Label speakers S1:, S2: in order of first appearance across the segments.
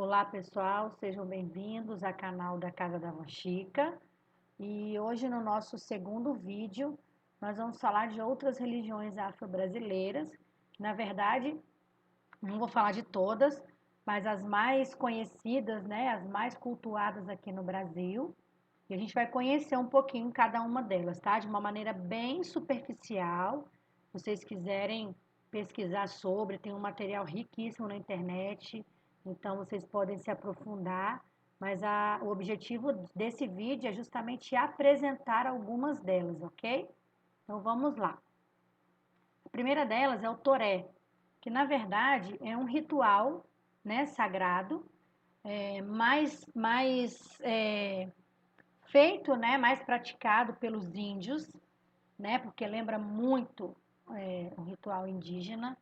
S1: Olá pessoal, sejam bem-vindos ao canal da Casa da Vó Chica. E hoje no nosso segundo vídeo nós vamos falar de outras religiões afro-brasileiras. Na verdade, não vou falar de todas, mas as mais conhecidas, né, as mais cultuadas aqui no Brasil. E a gente vai conhecer um pouquinho cada uma delas, tá? De uma maneira bem superficial. Se vocês quiserem pesquisar sobre, tem um material riquíssimo na internet, então vocês podem se aprofundar. Mas o objetivo desse vídeo é justamente apresentar algumas delas, ok? Então vamos lá. A primeira delas é o toré, que na verdade é um ritual, né, sagrado, feito, né, mais praticado pelos índios, né, porque lembra muito um ritual indígena.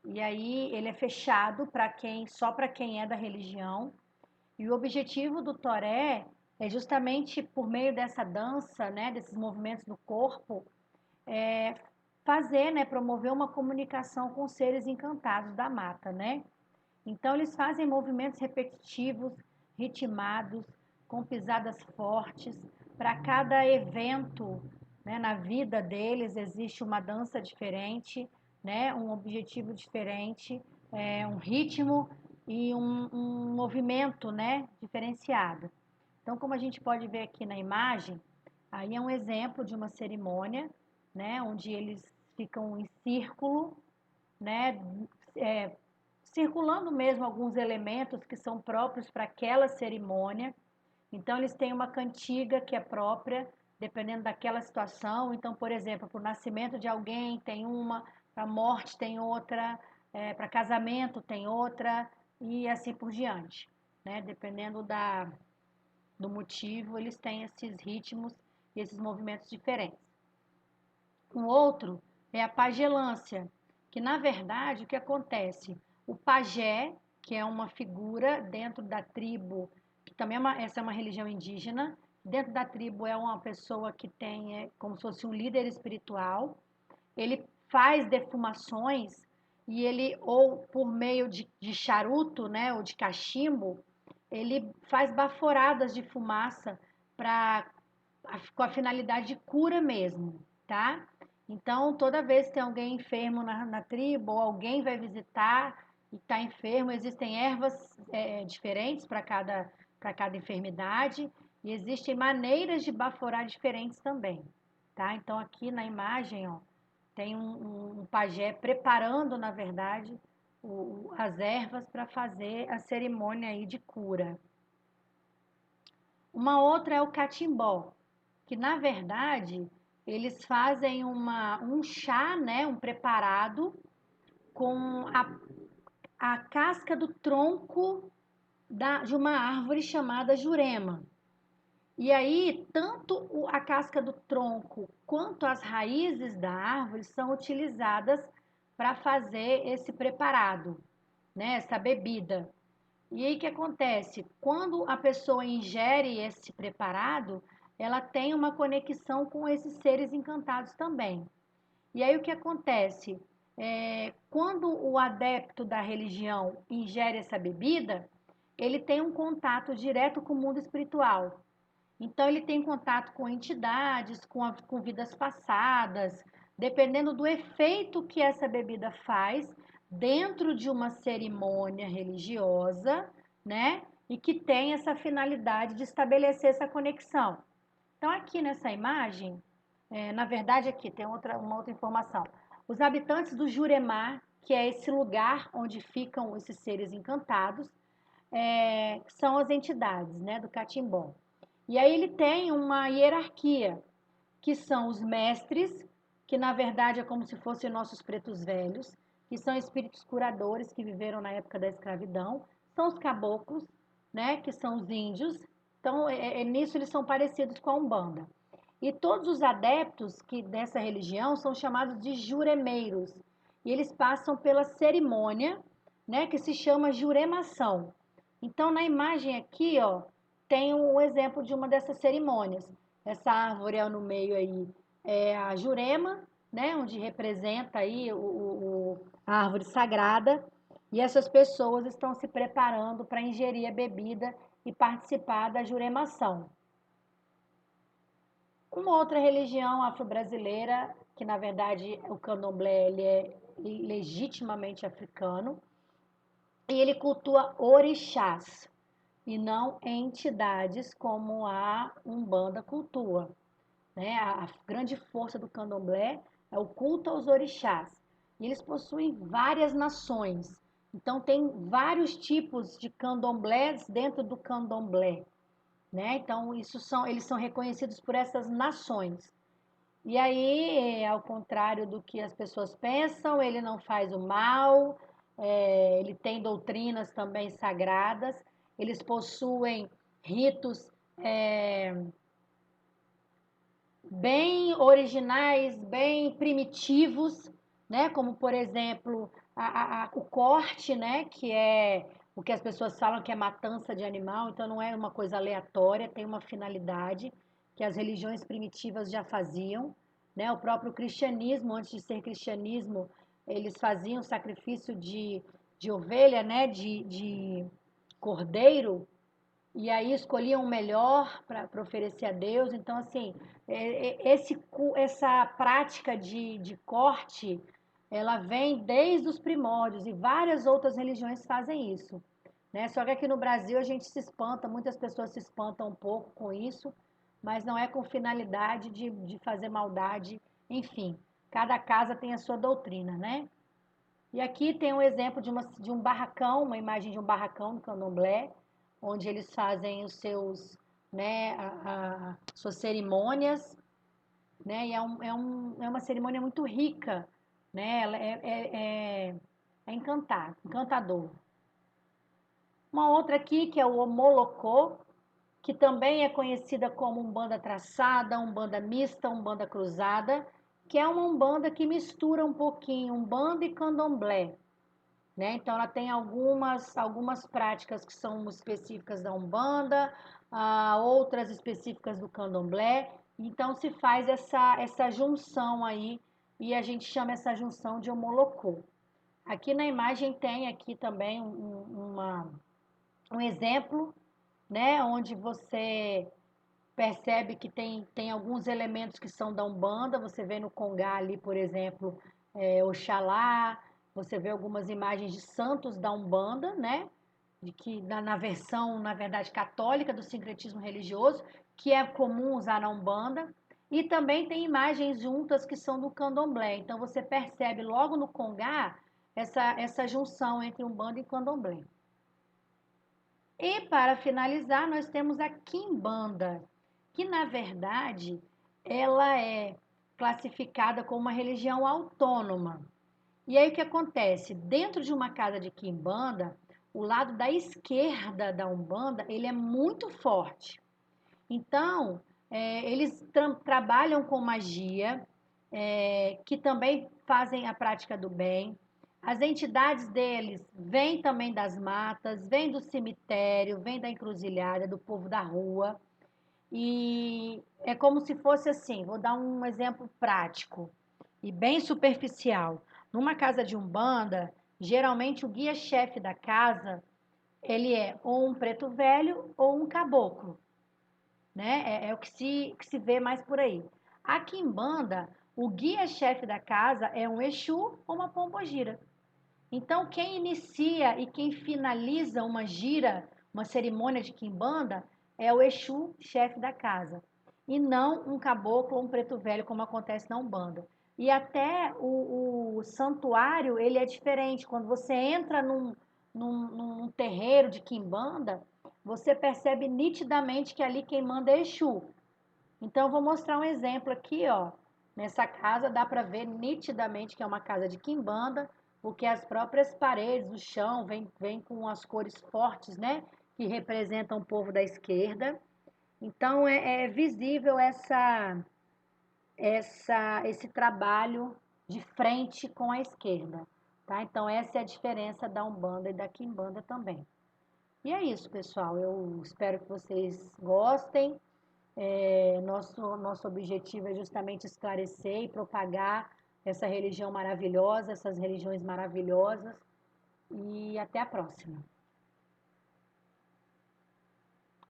S1: E aí ele é fechado para só para quem é da religião. E o objetivo do toré é justamente por meio dessa dança, né, desses movimentos do corpo, fazer, né, promover uma comunicação com seres encantados da mata, né? Então eles fazem movimentos repetitivos, ritmados, com pisadas fortes. Para cada evento, né, na vida deles existe uma dança diferente, né, um objetivo diferente, um ritmo e um movimento, né, diferenciado. Então, como a gente pode ver aqui na imagem, aí é um exemplo de uma cerimônia, né, onde eles ficam em círculo, né, é, circulando mesmo alguns elementos que são próprios para aquela cerimônia. Então, eles têm uma cantiga que é própria, dependendo daquela situação. Então, por exemplo, para o nascimento de alguém tem uma, para a morte tem outra, para casamento tem outra, e assim por diante, né? Dependendo do motivo, eles têm esses ritmos e esses movimentos diferentes. Um outro é a pagelância, que na verdade o que acontece? O pajé, que é uma figura dentro da tribo, que também essa é uma religião indígena, dentro da tribo é uma pessoa que tem como se fosse um líder espiritual, ele faz defumações e ele, ou por meio de charuto, né, ou de cachimbo, ele faz baforadas de fumaça com a finalidade de cura mesmo, tá? Então, toda vez que tem alguém enfermo na tribo, ou alguém vai visitar e está enfermo, existem ervas diferentes para cada enfermidade, e existem maneiras de baforar diferentes também, tá? Então, aqui na imagem, ó, tem um pajé preparando, na verdade, as ervas para fazer a cerimônia aí de cura. Uma outra é o catimbó, que na verdade eles fazem um chá, né, um preparado com a casca do tronco de uma árvore chamada jurema. E aí, tanto a casca do tronco quanto as raízes da árvore são utilizadas para fazer esse preparado, né, essa bebida. E aí o que acontece? Quando a pessoa ingere esse preparado, ela tem uma conexão com esses seres encantados também. E aí o que acontece? Quando o adepto da religião ingere essa bebida, ele tem um contato direto com o mundo espiritual. Então ele tem contato com entidades, com vidas passadas, dependendo do efeito que essa bebida faz dentro de uma cerimônia religiosa, né? E que tem essa finalidade de estabelecer essa conexão. Então, aqui nessa imagem, na verdade, aqui tem uma outra informação. Os habitantes do Juremá, que é esse lugar onde ficam esses seres encantados, são as entidades, né, do catimbó. E aí ele tem uma hierarquia, que são os mestres, que na verdade é como se fossem nossos pretos velhos, que são espíritos curadores que viveram na época da escravidão, são os caboclos, né, que são os índios. Então, nisso eles são parecidos com a Umbanda. E todos os adeptos dessa religião são chamados de juremeiros. E eles passam pela cerimônia, né, que se chama juremação. Então, na imagem aqui, ó, tem um exemplo de uma dessas cerimônias. Essa árvore no meio aí é a jurema, né, onde representa aí a árvore sagrada. E essas pessoas estão se preparando para ingerir a bebida e participar da juremação. Uma outra religião afro-brasileira, que na verdade o candomblé ele é legitimamente africano, e ele cultua orixás e não entidades como a Umbanda cultua, né? A grande força do candomblé é o culto aos orixás. E eles possuem várias nações. Então tem vários tipos de candomblés dentro do candomblé, né? Então eles são reconhecidos por essas nações. E aí, ao contrário do que as pessoas pensam, ele não faz o mal, ele tem doutrinas também sagradas, eles possuem ritos bem originais, bem primitivos, né? Como, por exemplo, o corte, né? Que é o que as pessoas falam que é matança de animal, então não é uma coisa aleatória, tem uma finalidade que as religiões primitivas já faziam, né? O próprio cristianismo, antes de ser cristianismo, eles faziam sacrifício de ovelha, né? De cordeiro, e aí escolhiam o melhor para oferecer a Deus. Então, assim, essa prática de corte, ela vem desde os primórdios e várias outras religiões fazem isso, né? Só que aqui no Brasil a gente se espanta, muitas pessoas se espantam um pouco com isso, mas não é com finalidade de fazer maldade, enfim. Cada casa tem a sua doutrina, né? E aqui tem um exemplo de um barracão, uma imagem de um barracão no candomblé, onde eles fazem os seus, né, suas cerimônias, né, e é uma cerimônia muito rica, né, ela é encantador. Uma outra aqui, que é o Omolocô, que também é conhecida como umbanda traçada, umbanda mista, umbanda cruzada, que é uma umbanda que mistura um pouquinho umbanda e candomblé, né? Então, ela tem algumas práticas que são específicas da Umbanda, outras específicas do Candomblé. Então, se faz essa junção aí, e a gente chama essa junção de Omolocô. Aqui na imagem tem aqui também um exemplo, né? Onde você percebe que tem alguns elementos que são da Umbanda. Você vê no Congá ali, por exemplo, Oxalá, você vê algumas imagens de santos da Umbanda, né? De que na versão, na verdade, católica do sincretismo religioso, que é comum usar na Umbanda. E também tem imagens juntas que são do Candomblé. Então você percebe logo no Congá essa junção entre Umbanda e Candomblé. E para finalizar, nós temos a Quimbanda, que na verdade ela é classificada como uma religião autônoma. E aí o que acontece? Dentro de uma casa de Quimbanda, o lado da esquerda da Umbanda, ele é muito forte. Então, eles trabalham com magia, que também fazem a prática do bem. As entidades deles vêm também das matas, vêm do cemitério, vêm da encruzilhada, do povo da rua. E é como se fosse assim, vou dar um exemplo prático e bem superficial. Numa casa de umbanda, geralmente o guia-chefe da casa, ele é ou um preto velho ou um caboclo, né? É o que se vê mais por aí. Aqui em banda, o guia-chefe da casa é um Exu ou uma pombogira. Então, quem inicia e quem finaliza uma gira, uma cerimônia de quimbanda, é o Exu, chefe da casa, e não um caboclo ou um preto velho, como acontece na Umbanda. E até o santuário, ele é diferente. Quando você entra num terreiro de quimbanda, você percebe nitidamente que ali quem manda é Exu. Então, eu vou mostrar um exemplo aqui, ó. Nessa casa dá para ver nitidamente que é uma casa de quimbanda, porque as próprias paredes, o chão, vem com as cores fortes, né? Que representam o povo da esquerda. Então, é visível esse trabalho de frente com a esquerda, tá? Então, essa é a diferença da Umbanda e da Quimbanda também. E é isso, pessoal. Eu espero que vocês gostem. Nosso objetivo é justamente esclarecer e propagar essa religião maravilhosa, essas religiões maravilhosas, e até a próxima.